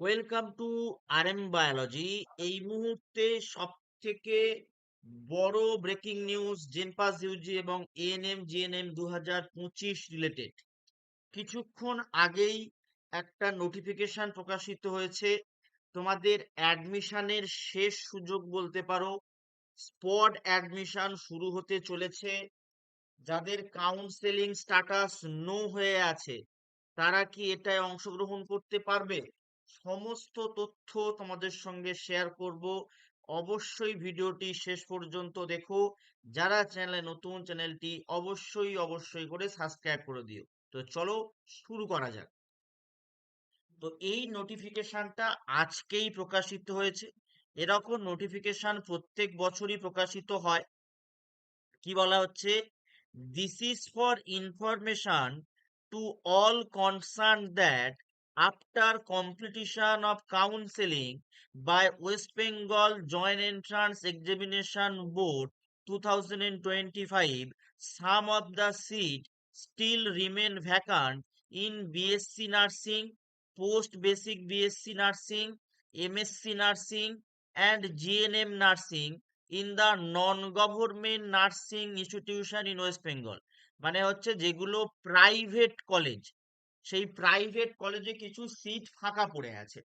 Welcome to RM biology. এই মুহূর্তে সব থেকে বড় ব্রেকিং নিউজ জেনপাস ইউজি এবং এএনএম জিএনএম 2025 রিলেটেড। কিছুক্ষণ আগেই একটা নোটিফিকেশন প্রকাশিত হয়েছে। তোমাদের অ্যাডমিশনের শেষ সুযোগ বলতে পারো। স্পট অ্যাডমিশন শুরু হতে চলেছে। যাদের কাউন্সেলিং স্ট্যাটাস নো হয়ে আছে তারা কি এটায় অংশগ্রহণ করতে পারবে? সমস্ত তথ্য তোমাদের সঙ্গে শেয়ার করব। অবশ্যই ভিডিওটি শেষ পর্যন্ত দেখো। যারা চ্যানেলে নতুন, চ্যানেলটি অবশ্যই করে সাবস্ক্রাইব করে দিও। তো চলো শুরু করা যাক। তো এই নোটিফিকেশনটা আজকেই প্রকাশিত হয়েছে। এরকম নোটিফিকেশন প্রত্যেক বছরই প্রকাশিত হয়। কি বলা হচ্ছে? This is for information to all concern that after competition of counselling by West Bengal joint entrance examination board 2025, some of the seat still remain vacant in BSc nursing, post basic BSc nursing, MSc nursing and GNM nursing in the non government nursing institution in West Bengal. মানে হচ্ছে যেগুলো private college, সেই private কলেজে কিছু seat ফাঁকা পড়ে আছে।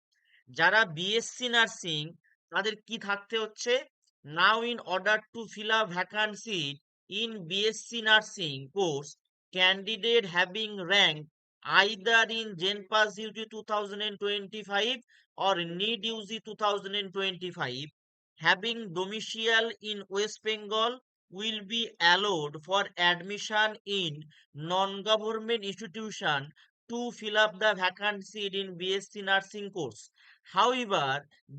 যারা বিএসসি নার্সিং তাদের কি থাকতে হচ্ছে? Now in order to fill up vacant seat in BSc nursing course, candidate having rank either in JenPass UG 2025 or NEET UG 2025, having domicile in West Bengal will be allowed for admission in non-government institution to fill up the vacant seat in BSc nursing course. However,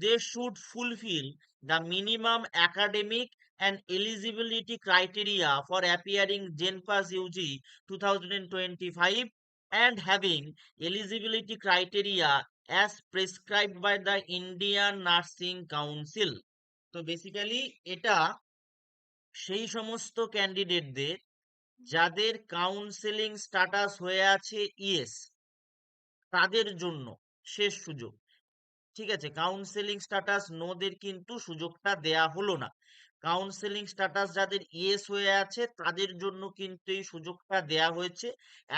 they should fulfill the minimum academic and eligibility criteria for appearing JenPass UG 2025 and having eligibility criteria as prescribed by the Indian Nursing Council. তো basically এটা সেই সমস্ত ক্যান্ডিডেটদের যাদের counselling status হয়ে আছে yes, তাদের জন্য শেষ সুযোগ। ঠিক আছে, কাউন্সেলিং স্ট্যাটাস নোদের কিন্তু সুযোগটা দেয়া হলো না। কাউন্সেলিং স্ট্যাটাস যাদের ইয়েস হয়ে আছে তাদের জন্য কিন্তু এই সুযোগটা দেয়া হয়েছে।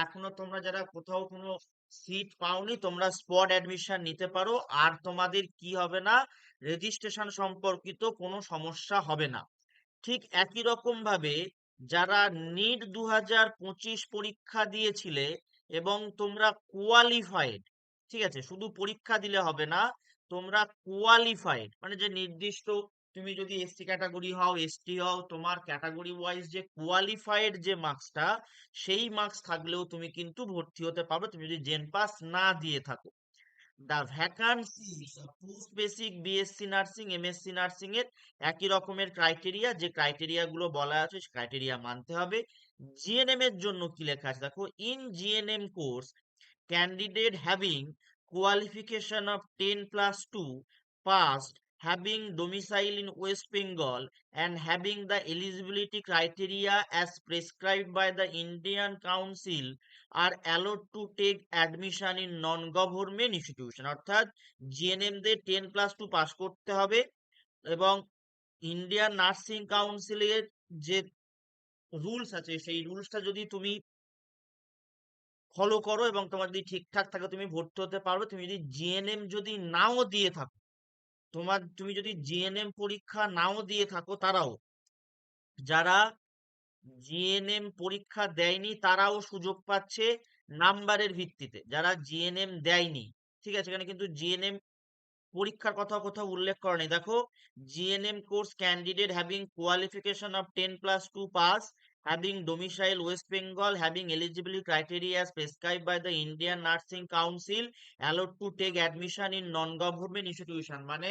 এখনো তোমরা যারা কোথাও কোনো সিট পাওনি তোমরা স্পট অ্যাডমিশন নিতে পারো, আর তোমাদের কি হবে না, রেজিস্ট্রেশন সম্পর্কিত কোনো সমস্যা হবে না। ঠিক একই রকম ভাবে যারা নিট 2025 পরীক্ষা দিয়েছিলে এবং তোমরা কোয়ালিফাইড, ঠিক আছে, শুধু পরীক্ষা দিলে হবে না, তোমরা কোয়ালিফাইড মানে যে নির্দিষ্ট, তুমি যদি এসসি ক্যাটাগরি হও, এসটি হও, তোমার ক্যাটাগরি ওয়াইজ যে কোয়ালিফাইড যে মার্কসটা, সেই মার্কস থাকলেও তুমি কিন্তু ভর্তি হতে পারবে তুমি যদি জেন পাস না দিয়ে থাকো। The vacancies post basic BSc nursing MSc nursing এর একই রকমের ক্রাইটেরিয়া, যে ক্রাইটেরিয়া গুলো বলা আছে সেই ক্রাইটেরিয়া মানতে হবে। জিএনএম এর জন্য কি লেখা আছে দেখো, in GNM course candidate having qualification of 10 plus 2 passed, having domicile in West Bengal and having the eligibility criteria as prescribed by the Indian Council are allowed to take admission in non-government institution। অর্থাৎ GNM দের 10+2 pass করতে হবে এবং Indian nursing কাউন্সিলের যে rules আছে সেই রুলসটা যদি তুমি ফলো করো এবং তোমার যদি ঠিকঠাক থাকে তুমি ভর্তি হতে পারবে। তুমি যদি জিএনএম যদি নাও দিয়ে থাকো, তুমি যদি জিএনএম পরীক্ষা নাও দিয়ে থাকো, তারাও, যারা জিএনএম পরীক্ষা দেয়নি তারাও সুযোগ পাচ্ছে নাম্বারের ভিত্তিতে। যারা জিএনএম দেয়নি, ঠিক আছে, এখানে কিন্তু জিএনএম পরীক্ষার কথা কোথাও উল্লেখ করা নেই। দেখো, GNM course candidate having qualification of 10+2 pass, having domicile West Bengal, having eligibility criteria as prescribed by the Indian Nursing Council, allowed to take admission in non-government institution। মানে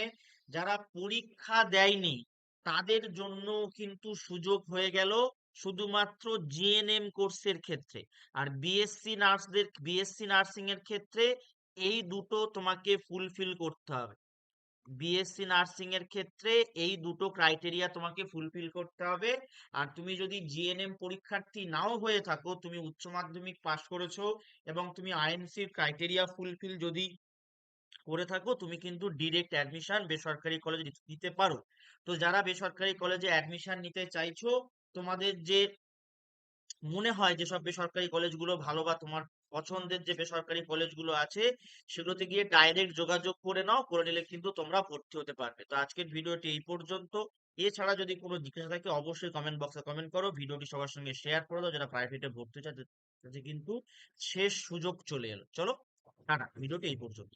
যারা পরীক্ষা দেয়নি তাদের জন্য কিন্তু সুযোগ হয়ে গেল শুধুমাত্র জিএনএম কোর্সের ক্ষেত্রে। আর বিএসসি নার্সিং এর ক্ষেত্রে এই দুটো তোমাকে ফুলফিল করতে হবে। বিএসসি নার্সিং এর ক্ষেত্রে এই দুটো ক্রাইটেরিয়া তোমাকে ফুলফিল করতে হবে। আর তুমি যদি জিএনএম পরীক্ষার্থী নাও হয়ে থাকো, তুমি উচ্চ মাধ্যমিক পাশ করেছো এবং তুমি আইএনসির ক্রাইটেরিয়া ফুলফিল যদি করে থাকো তুমি কিন্তু ডিরেক্ট অ্যাডমিশন বেসরকারি কলেজে নিতে পারো। তো যারা বেসরকারি কলেজে অ্যাডমিশন নিতে চাইছো, তোমাদের যে মনে হয় যেসব বেসরকারি কলেজগুলো ভালো বা তোমার পছন্দের যে বেসরকারি কলেজগুলো আছে সেগুলোতে গিয়ে ডাইরেক্ট যোগাযোগ করে নাও, করে নিলে কিন্তু তোমরা ভর্তি হতে পারবে। তো আজকের ভিডিওটি এই পর্যন্ত। এছাড়া যদি কোনো জিজ্ঞাসা থাকে অবশ্যই কমেন্ট বক্সে কমেন্ট করো, ভিডিওটি সবার সঙ্গে শেয়ার করে দাও যারা প্রাইভেটে ভর্তি হচ্ছে তাদের কাছে কিন্তু শেষ সুযোগ চলে এলো। চলো টাটা, ভিডিওটি এই পর্যন্ত।